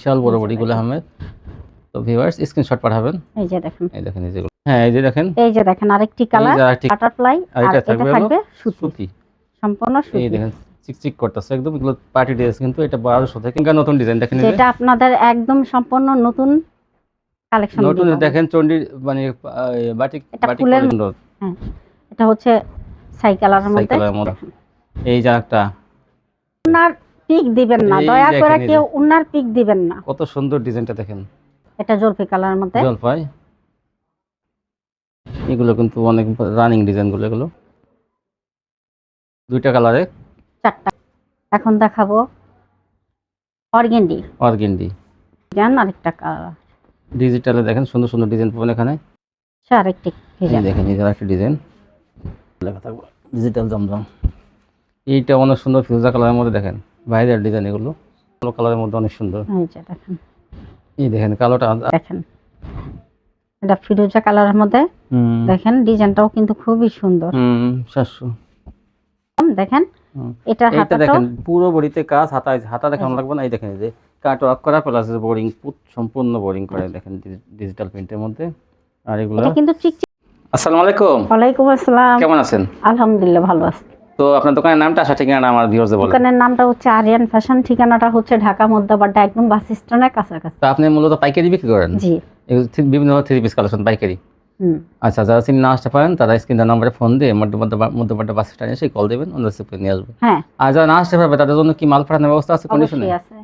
বিশাল বড় বডি গুল আহমেদ। তো ভিউয়ার্স স্ক্রিনশট পাঠাবেন। এই যে দেখেন, এই দেখেন, এই যেগুলো, হ্যাঁ এই যে দেখেন, আরেকটি কালার বাটারফ্লাই, আর আর এটা এটা থাকবে সুতি। সম্পূর্ণ এই সুতি। দেখেন চিকচিক করতেছে একদম, এগুলো পার্টি ড্রেস, কিন্তু এটা 1200 থেকে নতুন ডিজাইন দেখেন, এই যে যেটা আপনাদের একদম সম্পূর্ণ নতুন কালেকশন নতুন দেখেন চন্ডি মানে বাটিক ফুলের সুন্দর। হ্যাঁ, এটা হচ্ছে ছাই কালারের মধ্যে। এই যে একটা উনার পিক দিবেন না, দয়া করে কেউ উনার পিক দিবেন না। কত সুন্দর ডিজাইনটা দেখেন, এটা জলপাই কালারের মধ্যে। জলপাই, এগুলো কিন্তু অনেক রানিং ডিজাইন গুলো, এগুলো দুইটা কালারে, চারটা। এখন দেখাবো অর্গেন্ডি। জান আরেকটা কালার ডিজিটালে দেখেন সুন্দর সুন্দর ডিজাইন পাবেন এখানে। আরেকটি দেখেন, এই যে আরেকটা ডিজাইন লেখা থাকবে ডিজিটাল জমজম। এইটা অনেক সুন্দর ফিউজা কালারের মধ্যে, দেখেন বাইরের ডিজাইন, এগুলো কালো কালারের মধ্যে অনেক সুন্দর। এই যে দেখেন, এই দেখেন কালোটা দেখেন, এটা ফিরোজা কালারের মধ্যে। দেখেন ডিজাইনটাও কিন্তু খুবই সুন্দর। 700 দেখেন, এটা দেখেন পুরো বডিতে কাজ, হাতা দেখানো লাগবে না। এই দেখেন, এই যে কাট ওয়ার্ক করা প্লাস বোরিং, সম্পূর্ণ বোরিং করে, দেখেন ডিজিটাল প্রিন্টের মধ্যে। আর এগুলো এটা কিন্তু চিকচিক। আসসালামু আলাইকুম। ওয়ালাইকুম আসসালাম। কেমন আছেন? আলহামদুলিল্লাহ ভালো আছি। তো আপনার দোকানের নামটা, ঠিকানা আমার ভিউয়ারদের বলেন। দোকানের নামটা হচ্ছে আরিয়ান ফ্যাশন, ঠিকানাটা হচ্ছে ঢাকা মধ্যবাড্ডা, একদম বাস স্ট্যান্ডের কাছাকাছি। তো আপনি মূলত পাইকারি বিক্রি করেন? জি, বিভিন্ন থ্রি পিস কালেকশন পাইকারি। আচ্ছা, যারা চিনি না আসতে পারেন তারা স্ক্রিনের নম্বরে ফোন দিয়ে মধ্যবাড্ডা বাস স্ট্যান্ডে এসে কল দেবেন, অন্য রিসিভ করে নিয়ে আসবে। হ্যাঁ, আর যারা না আসতে পারবে তাদের জন্য কি মাল পাঠানোর ব্যবস্থা আছে কন্ডিশনে? আছে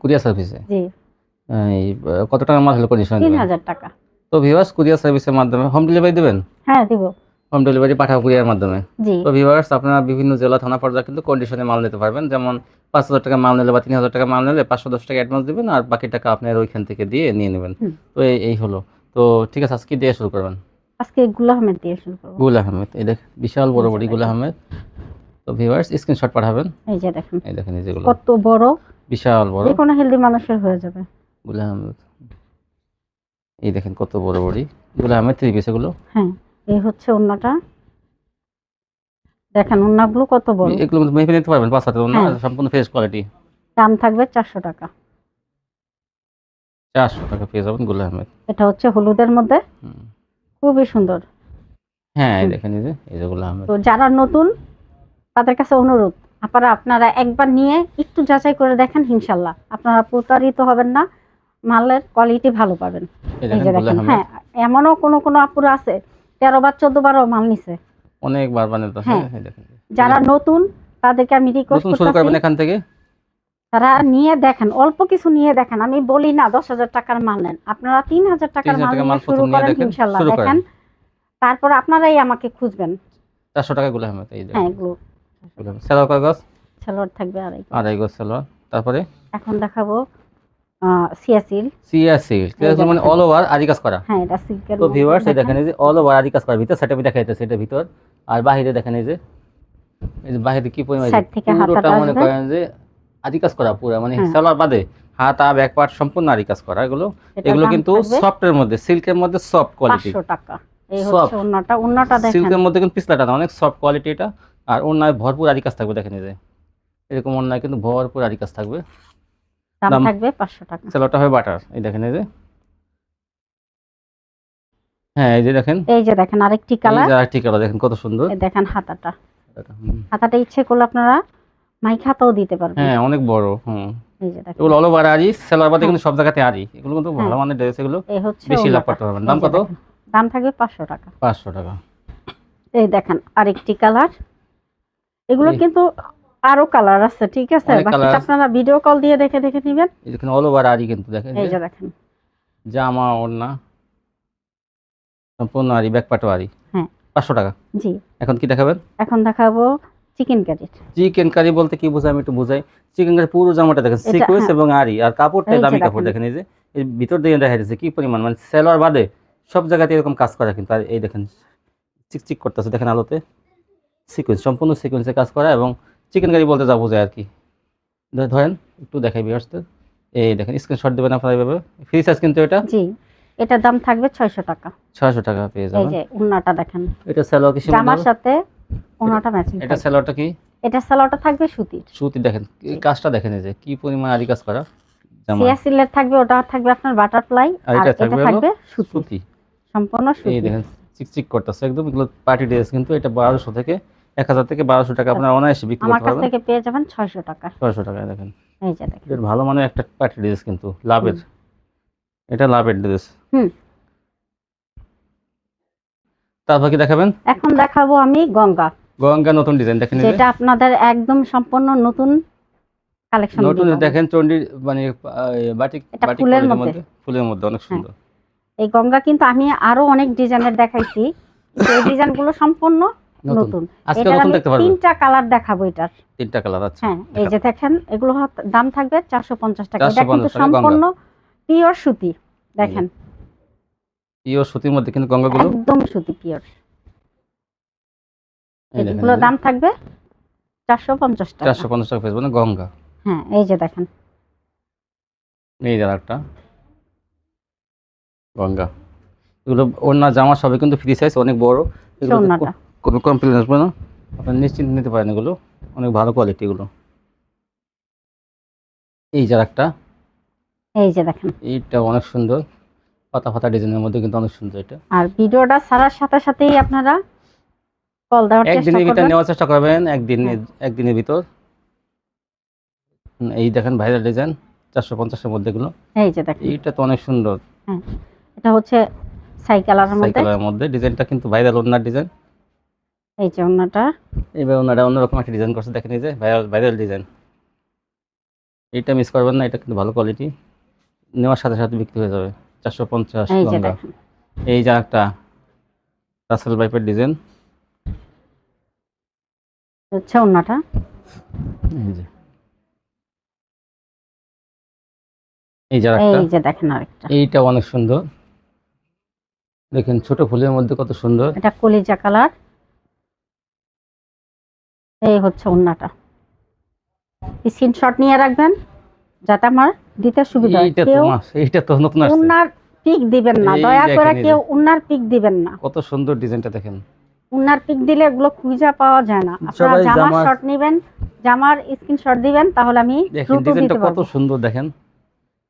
কুরিয়ার সার্ভিসে। জি। এই কত টাকা মাল হলো কন্ডিশনে? 3000 টাকা। তো ভিউয়ার্স কুরিয়ার সার্ভিসের মাধ্যমে হোম ডেলিভারি দেবেন? হ্যাঁ দিব। হোম ডেলিভারি পাঠাও কুরিয়ার মাধ্যমে। জি। তো ভিউয়ার্স আপনারা বিভিন্ন জেলা থানা পর্যায়ে কিন্তু কন্ডিশনে মাল নিতে পারবেন। যেমন 5000 টাকা মাল নিলে বা 3000 টাকা মাল নিলে 510 টাকা অ্যাডভান্স দিবেন, আর বাকি টাকা আপনার ওইখান থেকে দিয়ে নিয়ে নেবেন। তো এই হলো। তো ঠিক আছে, আজকে দিয়ে শুরু করবেন। আজকে গুল আহমেদ দিয়ে শুরু করব। গুল আহমেদ, এই দেখ বিশাল বড় বডি গুল আহমেদ। তো ভিউয়ার্স স্ক্রিনশট পাঠাবেন। এই যে দেখেন, এই দেখেন, এই যেগুলো কত বড়, বিশাল বড়, যে কোনো হেলদি মানুষের হয়ে যাবে। গুল আহমেদ, এই দেখেন কত বড় বডি গুল আহমেদ থ্রি পিস এগুলো। হ্যাঁ, এই হচ্ছে ওন্নাটা, দেখেন ওন্নাগুলো কত বড়। এগুলো মেপে নিতে পারবেন, 5 হাতের ওন্না, সম্পূর্ণ ফ্রেশ কোয়ালিটি। দাম থাকবে 400 টাকা। 400 টাকা পেয়ে যাবেন গুল আহমেদ। এটা হচ্ছে হলুদের মধ্যে, খুবই সুন্দর। হ্যাঁ, এই দেখেন, এই যে গুল আহমেদ। তো যারা নতুন তাদের কাছে অনুরোধ, আপনারা একবার নিয়ে একটু যাচাই করে দেখেন, ইনশাআল্লাহ আপনারা প্রতারিত হবেন না, মালের কোয়ালিটি ভালো পাবেন। এই যে দেখেন, হ্যাঁ এমনও কোন আপুরা আছে 13 বার 14 বারও মাল নিছে, অনেকবার বানাতে। হ্যাঁ, দেখেন যারা নতুন তাদেরকে আমি রিকোয়েস্ট করতেছি, শুরু করবেন এখান থেকে। তারা নিয়ে দেখেন, অল্প কিছু নিয়ে দেখেন। আমি বলি না 10,000 টাকার মাল নেন, আপনারা 3000 টাকার মাল নিয়ে শুরু করেন, ইনশাআল্লাহ দেখেন। তারপর আপনারাই আমাকে খুঁজবেন। 400 টাকা গুল আহমেদ। এই হ্যাঁ, এগুলো সেলোয়ার কয় গজ? সেলোয়ার থাকবে আড়াই গজ সেলোয়ার। তারপরে এখন দেখাবো সিয়াসিল। মানে অল ওভার আরি কাজ করা। হ্যাঁ, এটা সিল্কের। তো ভিউয়ার্স এই দেখেন, এই যে অল ওভার আরি কাজ করা, ভিতর সেটআপে দেখাইতেছে, এটা ভিতর। আর বাইরে দেখেন, এই যে বাইরে কি পরিমাণ, সাইড থেকে হাতাটা মনে করেন যে আরি কাজ করা পুরো, মানে সেলোয়ার বাদে হাতা ব্যাক পার্ট সম্পূর্ণ আরি কাজ করা। এগুলো কিন্তু সফটের মধ্যে, সিল্কের মধ্যে সফট কোয়ালিটি। 500 টাকা। এই হচ্ছে ওন্নাটা দেখেন, সিল্কের মধ্যে কিন্তু পিছলাটা না, অনেক সফট কোয়ালিটি এটা। আর ওন্নায় ভরপুর আরি কাজ থাকবে, দেখেন এই যে এরকম ওন্নায় কিন্তু ভরপুর আরি কাজ থাকবে। দাম থাকবে 500 টাকা। সেলোয়ারটা হবে বাটার, এই দেখেন, এই যে হ্যাঁ, এই যে দেখেন আরেকটি কালার, দেখেন কত সুন্দর। এই দেখেন হাতাটা ইচ্ছে করলে আপনারা মাইক হাতাও দিতে পারবেন। হ্যাঁ, অনেক বড়। এই যে দেখেন এগুলো অল ওভার আরি, সেলোয়ার বাদে কিন্তু সব জায়গাতে আরি। এগুলো কিন্তু ভালো মানের ড্রেস, এগুলো বেশি লাভ করতে পারবেন। দাম কত? দাম থাকবে 500 টাকা। 500 টাকা। এই দেখেন আরেকটি কালার, এগুলো কিন্তু আরো কালার আছে, ঠিক আছে, বাকিটা আপনারা ভিডিও কল দিয়ে দেখে নেবেন। এই দেখেন অল ওভার আরি কিন্তু, দেখেন এই যে দেখেন জামা ওড়না সম্পূর্ণ আরি, ব্যাক পার্টও আরি। হ্যাঁ, 500 টাকা। জি। এখন কি দেখাবেন? এখন দেখাবো চিকেন কারি। চিকেন কারি বলতে কি বোঝায় আমি একটু বুঝাই। চিকেন কারি পুরো জামাটা দেখেন সিকোয়েন্স এবং আরি, আর কাপড়টা দামি কাপড়। দেখেন এই যে এই ভিতর দিয়ে দেখা যাচ্ছে কি পরিমাণ, মানে সেলোয়ার বাদে সব জায়গাতে এরকম কাজ করা কিন্তু। আর এই দেখেন চিকচিক করতেছে, দেখেন আলোতে সিকোয়েন্স, সম্পূর্ণ সিকোয়েন্সে কাজ করা। এবং চিকেন কারি বলতে যা বোঝায় আর কি, ধরেন একটু দেখাই ভিউয়ার্সদের। এই দেখেন স্ক্রিনশট দেবেন আপনারা এইভাবে। ফ্রি সাইজ কিন্তু এটা। জি, এটার দাম থাকবে 600 টাকা। 600 টাকা পেয়ে যাবেন। এই যে ওন্নাটা দেখেন, এটা সেলোয়ার কি জামার সাথে ওন্নাটা ম্যাচিং। এটা সেলোয়ারটা কি? এটা সেলোয়ারটা থাকবে সুতির। দেখেন এই কাজটা দেখেন, এই যে কি পরিমাণ আরি কাজ করা জামা সিয়া সিলের থাকবে, ওটা থাকবে আপনার বাটারফ্লাই, আর আর এটা এটা থাকবে হলো থাকবে সুতি, সুতি। সম্পূর্ণ এই সুতি। দেখেন চিকচিক করতেছে একদম, এগুলো পার্টি ড্রেস কিন্তু। এটা 1200 থেকে 1000 থেকে 1200 টাকা আপনারা অনায়াসে বিক্রি আমার করতে কাছ পারবেন। থেকে পেয়ে যাবেন 600 টাকা। 600 টাকায় দেখেন, এই যে দেখেন। এটা ভালো মানের একটা পার্টি ড্রেস কিন্তু, লাভের। এটা লাভের ড্রেস। হুম। তারপর কি দেখাবেন? এখন দেখাবো আমি গঙ্গা, গঙ্গা নতুন ডিজাইন দেখেন, এই যে যেটা আপনাদের একদম সম্পূর্ণ নতুন কালেকশন নতুন দিব। দেখেন চন্ডি মানে বাটিক এটা বাটিক ফুলের কোয়ালিটির মধ্যে। মধ্যে, ফুলের মধ্যে অনেক হ্যাঁ, সুন্দর। এই গঙ্গা কিন্তু আমি আরো অনেক ডিজাইনের দেখাইছি, কিন্তু এই ডিজাইনগুলো সম্পূর্ণ নতুন। আজকে এটার নতুন আমি দেখতে পারবেন। 3টা কালার দেখাবো এটার। 3টা কালার আছে। হ্যাঁ, এই যে দেখেন, এগুলো দাম থাকবে 450 টাকা। এটা 450 কিন্তু টাকা গঙ্গা। সম্পূর্ণ পিওর সুতি, দেখেন পিওর সুতির মধ্যে কিন্তু গঙ্গাগুলো, একদম সুতি পিওর। এই দেখেন এগুলোর দাম থাকবে 450 টাকা। 450 টাকা পেয়ে যাবেন গঙ্গা। হ্যাঁ, এই যে দেখেন। এই যে একটা গঙ্গা, এগুলো ওড়না জামা সবই কিন্তু ফ্রি সাইজ, অনেক বড়। এগুলো ওড়নাটা। কোনো কমপ্লেন আসবে না, আপনি নিশ্চিন্তে নিতে পারেন, এগুলো অনেক ভালো কোয়ালিটি এগুলো। এই যে একটা, এই যে দেখেন। এইটা অনেক সুন্দর, পাতা পাতা ডিজাইনের মধ্যে কিন্তু অনেক সুন্দর এটা। আর ভিডিওটা ছাড়ার সাথে সাথেই আপনারা কল দেওয়ার চেষ্টা একদিনের ভিতর করবেন। নেওয়ার চেষ্টা করবেন, হ্যাঁ। একদিনের ভিতর। এই দেখেন ভাইরাল ডিজাইন 450 এর মধ্যে এগুলো। এই যে দেখেন। এইটা তো অনেক সুন্দর, হ্যাঁ, এটা হচ্ছে সাইকেলের মধ্যে। সাইকেলের মধ্যে ডিজাইনটা কিন্তু ভাইরাল ওড়নার ডিজাইন। এই যে ওড়নাটা। এইবার ওনারা অন্যরকম একটা ডিজাইন করছে, দেখেন এই যে ভাইরাল ভাইরাল ডিজাইন। এইটা মিস করবেন না, এটা কিন্তু ভালো কোয়ালিটি, নেওয়ার সাথে সাথে বিক্রি হয়ে যাবে। 450 এই যে গঙ্গা। দেখেন। এই যে একটা রাসেল পাইপের ডিজাইন, হচ্ছে ওড়নাটা। এই যে এই যে একটা, এই যে দেখেন আরেকটা। এইটা অনেক সুন্দর, দেখেন ছোট ফুলের মধ্যে কত সুন্দর। এটা কলিজা কালার। এই হচ্ছে ওড়নাটা। স্ক্রিনশট নিয়ে রাখবেন যাতে আমার দিতে সুবিধা হয়। এইটা তো কেউ এইটা তো নতুন আসছে। ওড়নার পিক দিবেন না, এই দয়া করে দেখেন, এই কেউ যে ওড়নার পিক দিবেন না। কত সুন্দর ডিজাইনটা দেখেন। ওড়নার পিক দিলে এগুলো খুঁজে পাওয়া যায় না। আপনারা সবাই জামার জামার, শট নেবেন, জামার স্ক্রিনশট দিবেন, তাহলে আমি দেখেন দ্রুত ডিজাইনটা দিতে কত পারবো। সুন্দর দেখেন।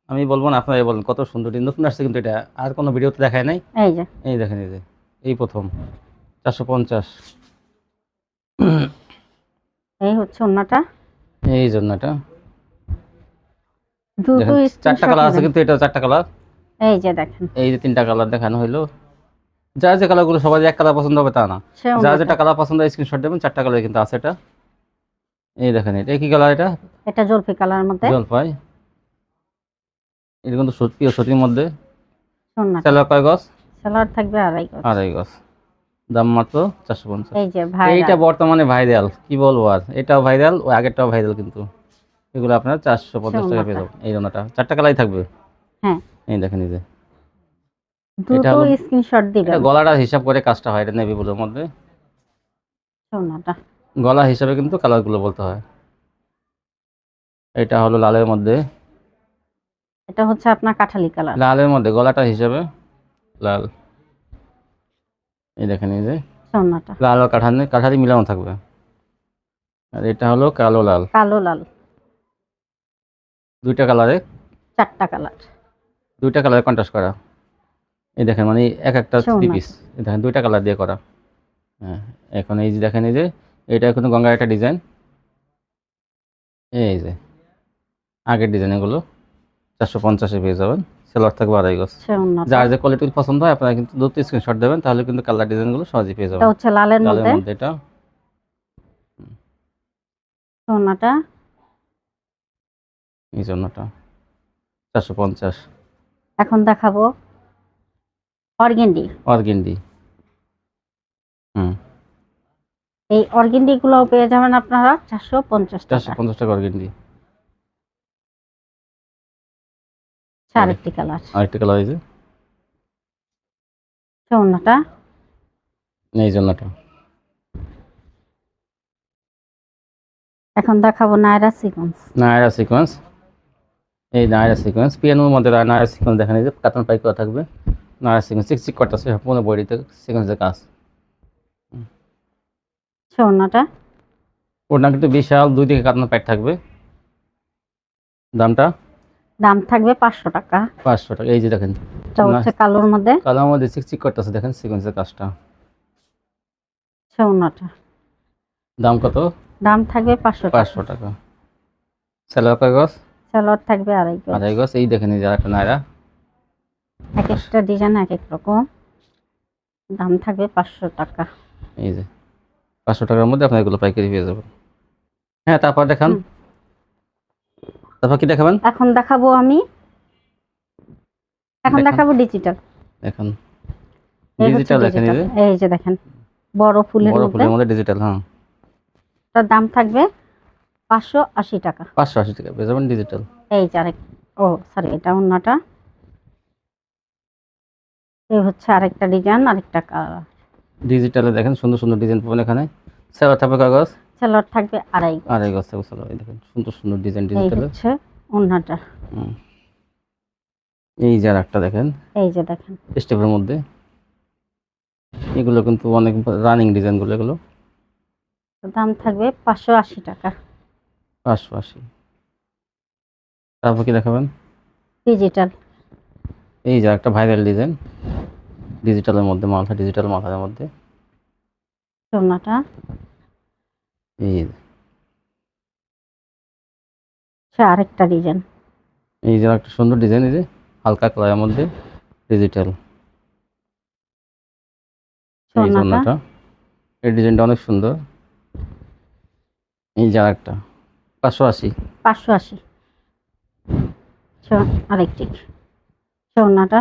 আমি বলবো না, আপনারাই বলেন কত সুন্দর ডিজাইন, নতুন আসছে কিন্তু এটা আর কোনো ভিডিওতে দেখায় নাই। এই যে এই দেখেন, এই যে এই প্রথম 450। এই হচ্ছে ওড়নাটা। এই জন্য এটা দ্রুত দেখেন 4টা স্ক্রিনশট কালার আছে নেবেন। কিন্তু, এটা 4টা কালার। এই যে দেখেন। এই যে 3টা কালার দেখানো হইলো, যার যে কালারগুলো সবাই এক কালার পছন্দ হবে তা না, সে যার ওড়নাটা। যেটা কালার পছন্দ হয় স্ক্রিনশট দেবেন। 4টা কালার কিন্তু আছে এটা। এই দেখেন এটা কি কালার, এটা এটা জলপাই কালারের মধ্যে জলপাই। এটা কিন্তু পিওর সুতির মধ্যে। ওড়নাটা। সেলার কয় গজ? সেলার থাকবে 2.5 গজ। 2.5 গজ, দাম মাত্র 450। এই যে ভাই, এইটা বর্তমানে ভাইরাল, কি বলবো আর, এটাও ভাইরাল, ওই আগেরটাও ভাইরাল কিন্তু। এগুলো আপনার 450 টাকা পেয়ে যাবেন। এই জন্যটা 4টা কালারই থাকবে। হ্যাঁ, এই দেখেন, এই যে দ্রুত হলো, স্ক্রিনশট এটা দিবেন। গলাটা হিসাব করে কাজটা হয়, এটা নেভি ব্লুর মধ্যে ওড়নাটা। গলা হিসাবে কিন্তু কালারগুলো বলতে হয়। এটা হলো লালের মধ্যে, এটা হচ্ছে আপনার কাঠালি কালার। লালের মধ্যে গলাটা হিসাবে লাল। এই দেখেন, এই যে ওড়নাটা। লাল আর কাঠালি কাঠালি মিলানো থাকবে। আর এটা হলো কালো লাল, কালো লাল। 2টা কালারে, 4টা কালার। 2টা কালারে কন্ট্রাস্ট করা। এই দেখেন মানে এক একটা আচ্ছা, 3 পিস, এই দেখেন 2টা কালার দিয়ে করা। হ্যাঁ, এখন এই যে দেখেন, এই যে এটা এখন গঙ্গার একটা ডিজাইন। এই যে আগের ডিজাইন, এগুলো 450-এ পেয়ে যাবেন। সেলার থাকবে 2.5 গজ। ওড়নাটা। যার যে কোয়ালিটি পছন্দ হয় আপনারা কিন্তু দ্রুত স্ক্রিনশট দেবেন, তাহলে কিন্তু কালার ডিজাইনগুলো সহজেই পেয়ে এটা যাবেন। হচ্ছে লালের লালের মধ্যে। মধ্যে এটা, ওড়নাটা। এই জন্যটা 450। এখন দেখাবো অর্গেন্ডি। অর্গেন্ডি, হুম, এই অর্গেন্ডি গুলোও পেয়ে যাবেন আপনারা 450 টাকা। 450 টাকা অর্গেন্ডি। আরেকটি কালার। আরেকটা কালার, এই যে ওড়নাটা। এই জন্যটা। এখন দেখাবো নায়রা সিকোয়েন্স। নায়রা সিকোয়েন্স, এই নায়রা সিকোয়েন্স পিয়ানোর মধ্যে নায়রা সিকোয়েন্স দেখেন, এই যে কাতান পাই করা থাকবে। নায়রা সিকোয়েন্স চিকচিক করতেছে, সম্পূর্ণ বডিতে সিকোয়েন্সের কাজ। ওড়নাটা। ওটা কিন্তু বিশাল, 2 দিকে কাতান পাইট থাকবে। দামটা দাম থাকবে 500 টাকা। 500 টাকা। এই যে দেখেন এটা হচ্ছে কালোর মধ্যে, কালোর মধ্যে চিকচিক করতেছে, দেখেন সিকোয়েন্সের কাজটা। ওড়নাটা দাম কত? দাম থাকবে 500 টাকা। 500 টাকা। সালোয়ার কয় গজ? সালোয়ার থাকবে আড়াই গজ। আড়াই গজ। এই দেখেন এই যে আরেকটা নায়রা, এক একটা ডিজাইন এক এক রকম। দাম থাকবে 500 টাকা। এই যে 500 টাকার মধ্যে আপনার এগুলো পাইকারি পেয়ে যাবেন। হ্যাঁ, তারপর দেখান। তারপর কি দেখাবেন? এখন দেখাবো আমি, এখন দেখান। দেখাবো ডিজিটাল। দেখেন এই হচ্ছে ডিজিটাল, দেখেন এই যে এই যে দেখেন বড় ফুলের বড় মধ্যে, ফুলের মধ্যে ডিজিটাল। হ্যাঁ, তার দাম থাকবে 580 টাকা। 580 টাকা পেয়ে যাবেন ডিজিটাল। এই যে আরেক, ও সরি, এটা ওড়নাটা। এই হচ্ছে আরেকটা ডিজাইন, আরেকটা কালার। ডিজিটালে দেখেন সুন্দর সুন্দর ডিজাইন পাবেন এখানে। সালোয়ার থাকবে কাগজ, সালোয়ার থাকবে আড়াই গজ। আড়াই গজ থাকবে সালোয়ার। এই দেখেন সুন্দর সুন্দর ডিজাইন এই ডিজিটালে। হচ্ছে ওড়নাটা। এই যে আরেকটা দেখেন এই যে দেখেন স্টেপের মধ্যে, এগুলো কিন্তু অনেক রানিং ডিজাইনগুলো, এগুলো দাম থাকবে 580 টাকা। 580। তারপর কি দেখাবেন? ডিজিটাল। এই যে একটা ভাইরাল ডিজাইন ডিজিটালের মধ্যে, মালটা ডিজিটাল মাথার মধ্যে। ওড়নাটা এই আরেকটা ডিজাইন। এই যে একটা সুন্দর ডিজাইন, এই যে হালকা কালারের মধ্যে ডিজিটাল। এই যে ওড়নাটা, এই ডিজাইনটা অনেক সুন্দর। এই যে আরেকটা 580। 580। আরেকটি ওড়নাটা,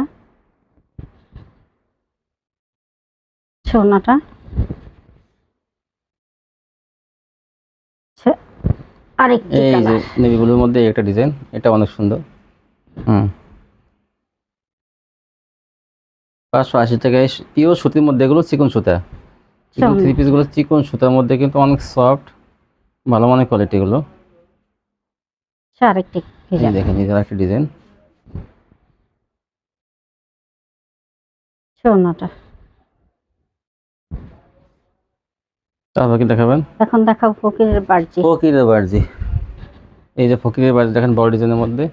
ওড়নাটা আরেকটি এই যে কালার। নেভি ব্লুর মধ্যে একটা ডিজাইন, এটা অনেক সুন্দর। 580 টাকায় পিওর সুতির মধ্যে, এগুলো চিকন সুতা। চিকন থ্রি পিসগুলো চিকন সুতার মধ্যে কিন্তু অনেক সফট, ভালো মানের কোয়ালিটি এগুলো। আরেকটি এই দেখেন এই যে আরেকটা ডিজাইন। ওড়নাটা। তারপর কি দেখাবেন? এখন দেখাবো ফকিরের বার্জি। ফকিরের বার্জি। এই যে ফকিরের বার্জি দেখেন বড় ডিজাইনের মধ্যে,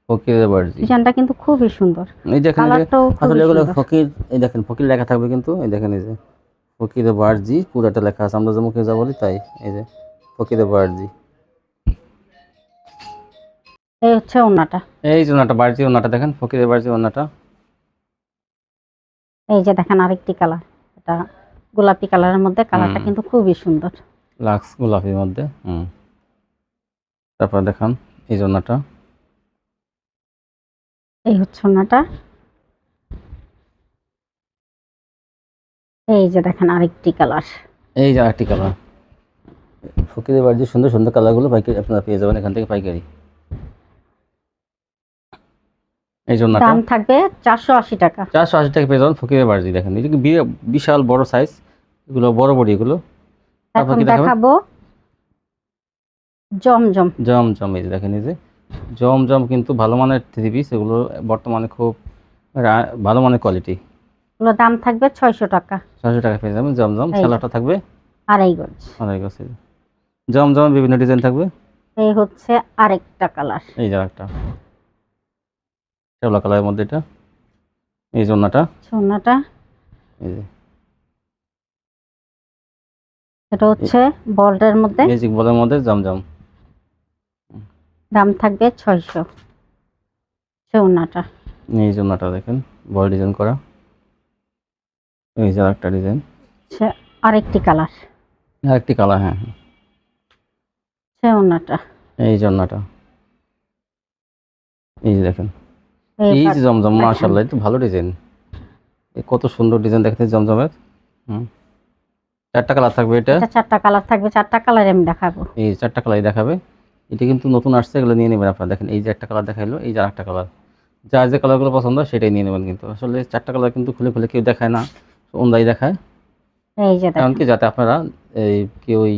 ফকিরের বার্জি। ডিজাইনটা কিন্তু খুবই সুন্দর। এই দেখেন কালারটাও আসলে এগুলো সুন্দর। ফকির, এই দেখেন ফকির লেখা থাকবে কিন্তু, এই দেখেন এই যে ফকিরের বার্জি পুরোটা লেখা আছে, আমরা যে মুখে যা বলি তাই। এই যে ফকিরের বার্জি। এই হচ্ছে ওড়নাটা। এই যে ওড়নাটা, বার্জি ওড়নাটা দেখেন, ফকিরের বার্জি ওড়নাটা। এই যে দেখেন আরেকটি কালার, এটা গোলাপি কালারের মধ্যে, কালারটা কিন্তু খুবই সুন্দর। লাক্স গোলাপির মধ্যে। তারপর দেখান এই যে ওড়নাটা। এই হচ্ছে ওড়নাটা। এই যে দেখেন আরেকটি কালার। এই যে আরেকটি কালার। ফকিরের বার্জি সুন্দর সুন্দর কালারগুলো পাইকারি আপনারা পেয়ে যাবেন এখান থেকে পাইকারি। এই যে ওড়নাটা, দাম থাকবে 480 টাকা। 480 টাকা পেয়ে যাবেন ফকিরের বার্জি। দেখেন এই যে বিশাল বড় সাইজ, এগুলো বড় বড় এগুলো। তারপর এখন কি দেখাবেন? দেখাবো জমজম। জমজম। এই যে দেখেন এই যে জমজম কিন্তু ভালো মানের থ্রি পিস, এগুলো বর্তমানে খুব ভালো মানের কোয়ালিটি। এগুলো দাম থাকবে 600 টাকা। 600 টাকা পেয়ে যাবেন জমজম। সালোয়ারটা থাকবে আড়াই গজ। আড়াই গজ। জমজম বিভিন্ন ডিজাইন থাকবে। এই হচ্ছে আরেকটা কালার। এই যে একটা শ্যাওলা কালারের মধ্যে এটা। এই যে ওড়নাটা, ওড়নাটা। এই যে এটা হচ্ছে বল্টের মধ্যে, ম্যাজিক বলের মধ্যে জমজম। দাম থাকবে 600। ওড়নাটা। এই যে ওড়নাটা দেখেন বড় ডিজাইন করা। এই যে আরেকটা ডিজাইন, আরেকটি কালার। আরেকটি কালার। হ্যাঁ, ওড়নাটা। এই যে ওড়নাটা। এই যে দেখেন এই যে জমজম, দেখেন। মাশাআল্লাহ এটা ভালো ডিজাইন। কত সুন্দর ডিজাইন দেখতে জমজমের। চারটা কালার থাকবে এটা। এটা চারটা কালার থাকবে, চারটা কালার আমি দেখাবো। এই চারটা কালারই দেখাবে। এটা কিন্তু নতুন আসছে, এগুলো নিয়ে নেবেন আপনারা। দেখেন এই যে একটা কালার দেখাইলো, এই যে আরেকটা কালার, যার যে কালারগুলো পছন্দ সেটাই নিয়ে নেবেন। কিন্তু আসলে চারটা কালার কিন্তু খুলে খুলে কেউ দেখায় না, অন্যায় দেখায়। এই যে দেখেন, এমনকি যাতে আপনারা এই কি ওই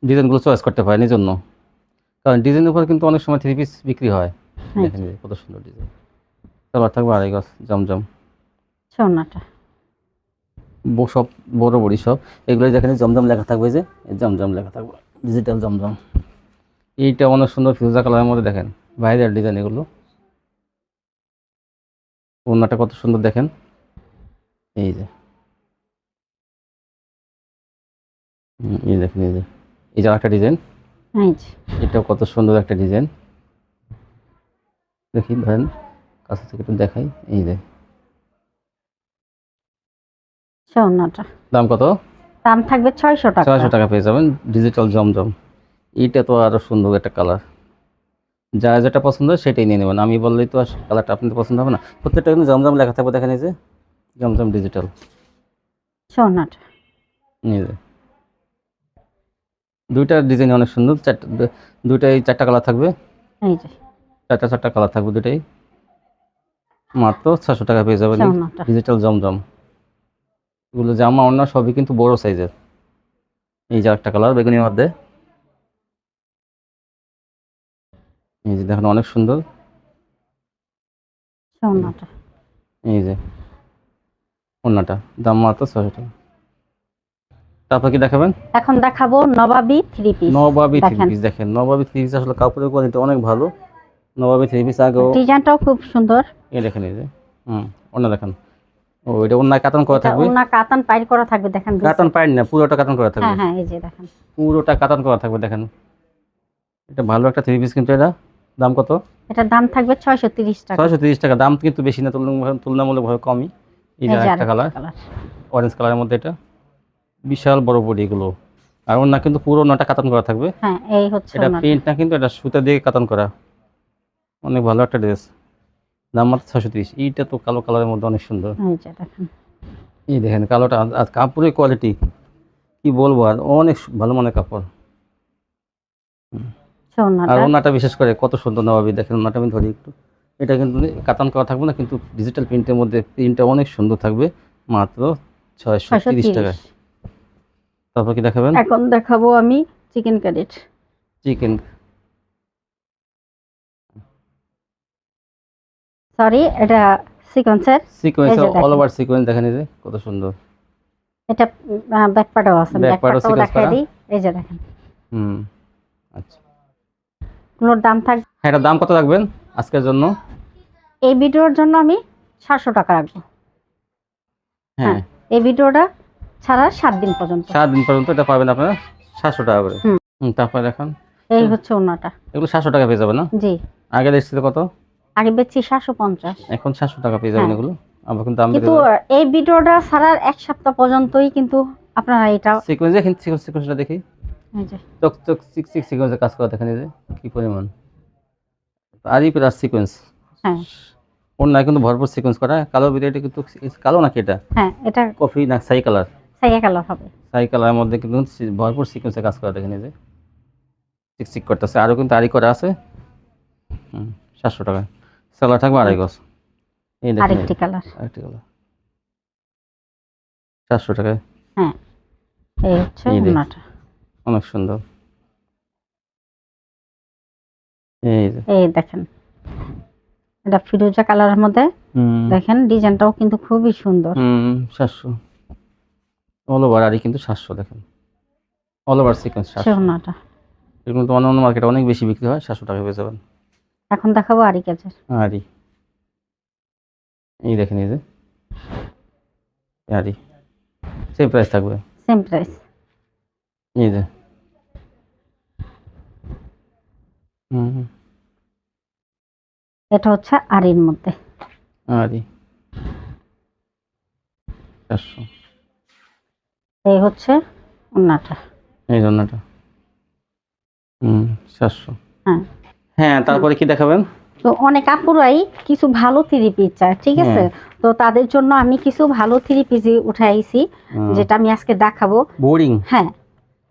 ডিজাইনগুলো চয়েস করতে পারেন এই জন্য। কারণ ডিজাইনের উপর কিন্তু অনেক সময় থ্রি পিস বিক্রি হয়। দেখেন এই যে কত সুন্দর ডিজাইন। কালার থাকবে আড়াই গজ জমজম। ওড়নাটা। সব বড় বড়ি সব এগুলো যেখানে জমজম লেখা থাকবে, যে জমজম লেখা থাকবে ডিজিটাল জমজম। এইটা অনেক সুন্দর ফিউজা কালারের মধ্যে, দেখেন ভাইরাল ডিজাইন এগুলো। ওড়নাটা কত সুন্দর দেখেন, এই যে এই দেখেন, এই যে একটা ডিজাইন, এই যে এটাও কত সুন্দর একটা ডিজাইন। দেখি ধরেন কাছে থেকে একটু দেখাই, এই যে ওড়নাটা দাম কত? দাম থাকবে 600 টাকা। 600 টাকা পেয়ে যাবেন, ডিজিটাল জমজম। এইটা তো আরো সুন্দর একটা কালার, যা যেটা পছন্দ হয় সেটাই নিয়ে নেবেন, আমি বললেই তো আর কালারটা আপনাদের পছন্দ হবে না। প্রত্যেকটা কিন্তু জমজম লেখা থাকবে, দেখেন এই যে জমজম ডিজিটাল। ওড়নাটা এই যে দুইটা ডিজাইন অনেক সুন্দর, দুইটাই 4টা কালার থাকবে, এই যে 4টা কালার থাকবে দুটাই। মাত্র 600 টাকা পেয়ে যাবেন ওড়নাটা ডিজিটাল জমজম। এগুলো জামা অন্য সবই কিন্তু বড় সাইজের। এই যে একটা কালার বেগুনির মধ্যে, এই যে দেখেন অনেক সুন্দর। ওড়নাটা এই যে ওড়নাটা, দাম মাত্র 600 টাকা। তারপর কি দেখাবেন? এখন দেখাবো নবাবী 3 পিস। নবাবী থ্রি দেখেন পিস। দেখেন নবাবী থ্রি পিস আসলে কাপড়ের কোয়ালিটি অনেক ভালো। নবাবী থ্রি পিস আগেও ডিজাইনটাও খুব সুন্দর। এই দেখেন, এই যে ওড়না দেখেন, ও এটা ওড়নায় কাতান করা এটা থাকবে। ওড়না কাতান পাইর করা থাকবে, দেখেন কাতান পাইন না, পুরোটা কাতান করা থাকবে। হ্যাঁ হ্যাঁ এই যে দেখেন পুরোটা কাতান করা থাকবে, দেখেন এটা ভালো একটা থ্রি পিস কিন্তু। এটা দাম কত? এটার দাম থাকবে 630 টাকা। 630 টাকা, দাম কিন্তু বেশি না, তুলনামূলকভাবে কমই। এই যে এই যে একটা কালার, কালার অরেঞ্জ কালারের মধ্যে, এটা বিশাল বড় বডি এগুলো। আর ওড়না কিন্তু পুরো ওড়নাটা কাতান করা থাকবে। হ্যাঁ এই হচ্ছে এটা ওড়নাটা। প্রিন্ট না কিন্তু, এটা সুতা দিয়ে কাতান করা, অনেক ভালো একটা ড্রেস। দাম মাত্র 630। এইটা তো কালো কালারের মধ্যে অনেক সুন্দর। এই যে দেখেন এই দেখেন কালোটা, আর কাপড়ের কোয়ালিটি কি বলবো, আর অনেক ভালো মানের কাপড়। আর ওড়নাটা ওড়নাটা বিশেষ করে কত সুন্দর নবাবী, দেখেন ওড়নাটা আমি ধরি একটু। এটা কিন্তু কাতান করা থাকবে না, কিন্তু ডিজিটাল প্রিন্টের মধ্যে প্রিন্টটা অনেক সুন্দর থাকবে, মাত্র 630 টাকা। 630। তারপর কি দেখাবেন? এখন দেখাবো আমি চিকেন কারিট। চিকেন, সরি এটা সিকোয়েন্সের। সিকোয়েন্স, এই যে দেখেন। অল ওভার সিকোয়েন্স, দেখেন এই যে কত সুন্দর। এটা ব্যাক পার্টও আছে, Back ব্যাক part ও পার্টও sequence দেখাই করা? দিই। এই যে দেখেন আচ্ছা, এগুলোর দাম থাকবে, হ্যাঁ এটার দাম কত রাখবেন আজকের জন্য? এই ভিডিওর জন্য আমি 700 টাকা রাখবো। হ্যাঁ, এই ভিডিওটা ছাড়া 7 দিন পর্যন্ত। 7 দিন পর্যন্ত এটা পাবেন আপনারা 700 টাকা করে। হুম। তারপরে দেখান, এই হচ্ছে ওড়নাটা। এগুলো 700 টাকা পেয়ে যাবেন না? জি আগে দেখছিল কত, আগে বেচছি 750। এখন 700 টাকা পেয়ে যাবেন হ্যাঁ। এগুলো। আবার কিন্তু দাম কিন্তু এই ভিডিওটা ছাড়ার এক সপ্তাহ পর্যন্তই কিন্তু আপনারা এটা সিকোয়েন্স দেখেন, সিকোয়েন্সটা দেখি, এই যে চক চক চিক চিক সিকোয়েন্সের কাজ করা দেখেন, এই যে কি পরিমাণ, আরই প্লাস সিকোয়েন্স। হ্যাঁ ওর না কিন্তু ভরপুর সিকোয়েন্স করা, কালো বিরিয়ানি কিন্তু কালো নাকি এটা? হ্যাঁ এটা কফি না ছাই কালার? ছাইয়া কালার হবে। ছাই কালারের মধ্যে কিন্তু ভরপুর সিকোয়েন্সের কাজ করা দেখেন, এই যে চিক চিক করতেছে। আরও কিন্তু আরি করা আছে। 700 টাকা। সালোয়ার থাকবে আড়াই গজ। এই দেখেন আরেকটি কালার। আরেকটি কালার 700 টাকায়। হ্যাঁ এই হচ্ছে এই দেখ। ওড়নাটা। অনেক সুন্দর। এই যে এই দেখেন এটা ফিরোজা কালারের মধ্যে, দেখেন ডিজাইনটাও কিন্তু খুবই সুন্দর। 700। অল ওভার আরি কিন্তু 700, দেখেন অল ওভার সিকোয়েন্স 700। ওড়নাটা এগুলো তো অন্যান্য মার্কেটে অনেক বেশি বিক্রি হয়, 700 টাকা পেয়ে যাবেন। এখন দেখাবো আরি কাজের। আরি, এই দেখেন এই যে আরি, সেম প্রাইস থাকবে। Same price. এই যে হুম, এটা হচ্ছে আরির মধ্যে। আরি 400। এই হচ্ছে ওড়নাটা। এই জন্যটা 700। হ্যাঁ হ্যাঁ, তারপরে কি দেখাবেন? তো অনেক আপুরাই কিছু ভালো থ্রি পিস চায়, ঠিক আছে? তো তাদের জন্য আমি কিছু ভালো থ্রি পিস উঠাইছি, যেটা আমি আজকে দেখাবো। বোরিং, হ্যাঁ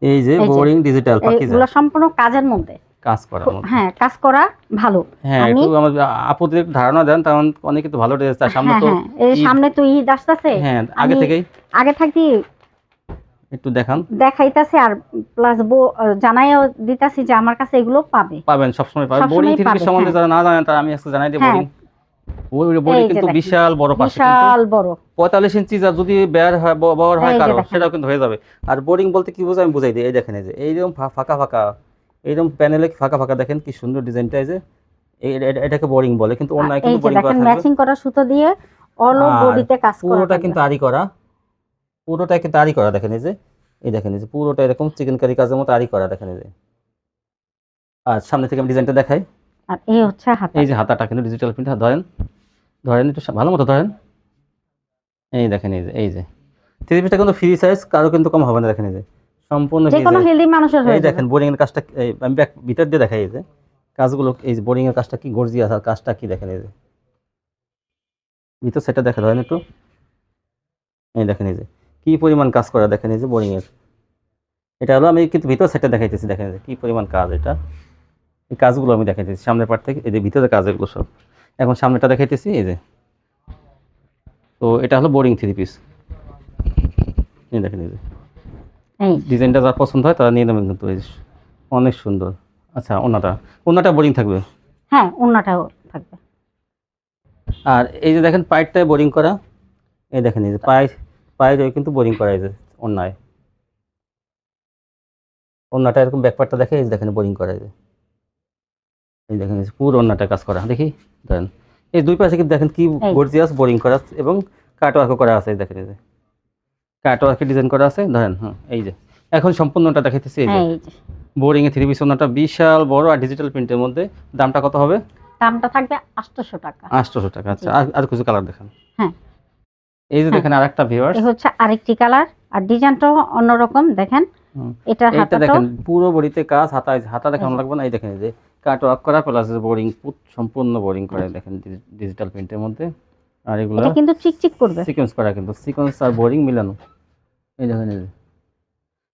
এই যে এই যে, বোরিং ডিজিটাল পাকিজা এগুলো সম্পূর্ণ কাজের মধ্যে কাজ করা। হ্যাঁ কাজ করা ভালো। হ্যাঁ, আমি একটু আমাদের আপুদের ধারণা দেন, কারণ অনেকে তো ভালো ড্রেস চায় সামনে হ্যাঁ তো। হ্যাঁ এই সামনে তো ঈদ আসতেছে। হ্যাঁ, আগে আমি থেকেই আগে থাকি একটু দেখান, দেখাইতাছি আর প্লাস জানাইও দিতাছি যে আমার কাছে এগুলো পাবেন সবসময় পাবেন। সবসময় বোরিং থ্রি পিস পাবে, সম্বন্ধে হ্যাঁ। যারা না জানেন তারা আমি আজকে জানাই দিই। হ্যাঁ। বোরিং এই যে কিন্তু দেখেন, বিশাল বড় পাশে, বিশাল বড় 45 ইঞ্চি যা যদি বের হয় বড় হয় এই যে কারো, দেখেন। সেটাও কিন্তু হয়ে যাবে। আর বোরিং বলতে কি বোঝায় আমি বুঝাই দিই। এই দেখেন, এই যে এইরকম ফাঁকা ফাঁকা, এইরকম প্যানেলে ফাঁকা ফাঁকা, দেখেন কি সুন্দর ডিজাইনটা। এই যে এটাকে বোরিং বলে, কিন্তু অন্য এই কিন্তু যে বোরিং করা দেখেন থাকবে। ম্যাচিং করা সুতো দিয়ে অল আর বডিতে কাজ করা পুরোটা থাকবে। কিন্তু আরি করা, পুরোটা কিন্তু আরি করা, দেখেন এই দেখেন এই যে পুরোটা এরকম চিকেন কারি কাজের মতো আরি করা, দেখেন এই যে। আর সামনে থেকে আমি ডিজাইনটা দেখাই। আর এই হচ্ছে হাতা। এই যে হাতাটা কিন্তু ডিজিটাল প্রিন্ট, ধরেন ধরেন একটু ভালো মতো ধরেন, এই দেখেন এই যে থ্রি পিসটা কিন্তু ফ্রি সাইজ, কারো কিন্তু কম হবে না, দেখেন এই যে সম্পূর্ণ যে কোনো হেলদি মানুষের হয়ে এই যাবে। দেখেন বোরিং এর কাজটা, আমি ভিতর দিয়ে দেখাই এই যে কাজগুলো, এই যে বোরিং এর কাজটা কি গর্জিয়াস, আর কাজটা কি দেখেন এই যে ভিতর সেটা দেখা ধরেন একটু, এই দেখেন এই যে কি পরিমাণ কাজ করা, দেখেন এই যে বোরিং এর। এটা হলো আমি কিন্তু ভিতর সেটা দেখাইতেছি, দেখেন এই যে কি পরিমাণ কাজ, এটা এই কাজগুলো আমি দেখাইতেছি সামনের পার্ট থেকে, এই যে ভিতরের কাজ এগুলো সব। এখন সামনেটা দেখাইতেছি এই যে। তো এটা হলো বোরিং থ্রি পিস, এই দেখেন এই যে এই ডিজাইনটা যার পছন্দ হয় তারা নিয়ে নেবেন কিন্তু, এই যে অনেক সুন্দর। আচ্ছা ওনাটা বোরিং থাকবে। হ্যাঁ ওন্নাটাও থাকবে। আর এই যে দেখেন পাইপটায় বোরিং করা, এই দেখেন এই যে পায়ের কিন্তু বোরিং করা, এই যে অন্যায় অন্যটা এরকম ব্যাকপার্টটা দেখে, এই যে দেখেন বোরিং করা, এই দেখেন এই যে পুরো অন্যটা কাজ করা, দেখি দেখেন এই দুই পাশে কিন্তু দেখেন কি এই। গর্জিয়াস বোরিং করা এবং কাটওয়ার্কও করা আছে, এই দেখেন এই যে কাটওয়ার্কে ডিজাইন করা আছে, ধরেন হ্যাঁ এই যে। এখন সম্পূর্ণটা দেখাইতেছি, এই যে এই যে বোরিং এ থ্রি পিস ওন্নাটা বিশাল বড় আর ডিজিটাল প্রিন্টের মধ্যে। দামটা কত হবে? দামটা থাকবে 800 টাকা। 800 টাকা। আচ্ছা আর কিছু কালার দেখান। হ্যাঁ এই যে দেখেন আরেকটা ভিউয়ার্স, এই হচ্ছে আরেকটি কালার, আর ডিজাইনটাও অন্যরকম দেখেন। এটা এইটা হাতাটাও দেখেন পুরো বডিতে কাজ, হাতা দেখানো এই যে। লাগবে না, এই দেখেন এই যে কাট ওয়ার্ক করা প্লাস বোরিং, সম্পূর্ণ বোরিং করে, দেখেন ডিজিটাল প্রিন্টের মধ্যে। আর এগুলো এটা কিন্তু চিকচিক করবে। সিকোয়েন্স করা, কিন্তু সিকোয়েন্স আর বোরিং মিলানো, এই দেখেন এই যে।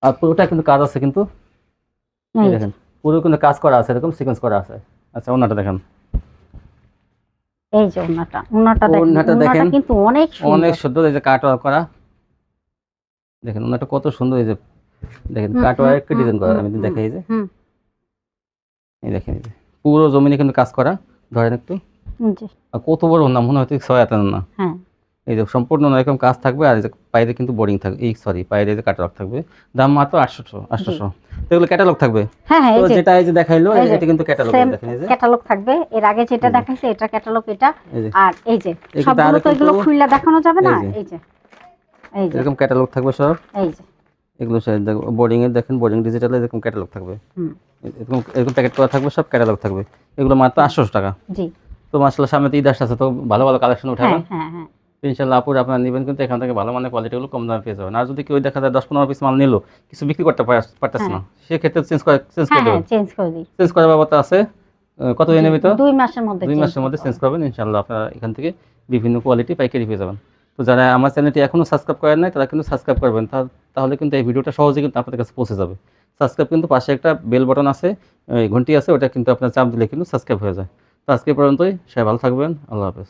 আর পুরোটা কিন্তু কাজ আছে কিন্তু, এই এই দেখেন পুরো কিন্তু কাজ করা আছে, এরকম সিকোয়েন্স করা আছে। আচ্ছা ওনাটা দেখেন, এই যে ওন্নাটা দেখেন, ওন্নাটা দেখেন ওন্নাটা কিন্তু অনেক অনেক সুন্দর। সুন্দর, এই যে কাট ওয়ার্ক করা, দেখেন ওনাটা কত সুন্দর, এই যে দেখেন হুম, কাট ওয়ার্ক হুম, ডিজাইন করা, হুম, আমি হুম, দেখাই, এই যে হুম, এই দেখেন এই যে পুরো জমিনে কিন্তু কাজ করা, ধরেন একটু। জি আর কত বড় না, মনে হয় 6 না। হ্যাঁ এই যে সম্পূর্ণ এরকম কাজ থাকবে, আর এই যে পায়েতে কিন্তু বোরিং থাকবে, পায়ের এই যে কাটওয়ার্ক থাকবে। দাম মাত্র 800। তো এগুলো ক্যাটালগ থাকবে। হ্যাঁ হ্যাঁ তো এই যে যেটা এই যে দেখাইলো, এই যে এটা কিন্তু ক্যাটালগ, সেম দেখেন এই যে ক্যাটালগ থাকবে। এর আগে যেটা এই যে। দেখাইছে এটা ক্যাটালগ, এটা এই যে আর এই যে এই কিন্তু সবগুলো আরো তো এগুলো কিন্তু খুললে দেখানো যাবে না। এই যে। এই যে এই যে এরকম ক্যাটালগ থাকবে সব, এই যে এগুলো বোরিং এর দেখেন, বোরিং ডিজিটালে এরকম ক্যাটালগ থাকবে, হুম এরকম এরকম প্যাকেট করা থাকবে, সব ক্যাটালগ থাকবে। এগুলো মাত্র 800 টাকা। জি তো মাশাআল্লাহ সামনে তো ঈদ আসছে, তো ভালো ভালো কালেকশন হ্যাঁ উঠাবেন। হ্যাঁ হ্যাঁ তো ইনশাআল্লাহ আপুর আপনারা নেবেন কিন্তু এখান থেকে ভালো মানের কোয়ালিটিগুলো কম দামে পেয়ে যাবেন। আর যদি কেউ দেখা যায় 10-15 পিস মাল নিলো, কিছু বিক্রি করতে পারতেছে না, সেক্ষেত্রে চেঞ্জ করে হ্যাঁ দেবেন। চেঞ্জ করে দিই। চেঞ্জ করার ব্যবস্থা আছে। কত দিনের ভিতর? 2 মাসের মধ্যে 2 মাসের মধ্যে চেঞ্জ করবেন ইনশাআল্লাহ। আপনারা এখান থেকে বিভিন্ন কোয়ালিটি পাইকারি পেয়ে যাবেন। তো যারা আমার চ্যানেলটি এখনও সাবস্ক্রাইব করেন নাই, তারা কিন্তু সাবস্ক্রাইব করবেন, তাহলে কিন্তু এই ভিডিওটা সহজেই কিন্তু আপনাদের কাছে পৌঁছে যাবে। সাবস্ক্রাইব কিন্তু পাশে একটা বেল বাটন আছে, ঘন্টি আছে, ওটা কিন্তু আপনার চাপ দিলে কিন্তু সাবস্ক্রাইব হয়ে যায়। তো আজকে পর্যন্তই, সবাই ভালো থাকবেন, আল্লাহ হাফেজ।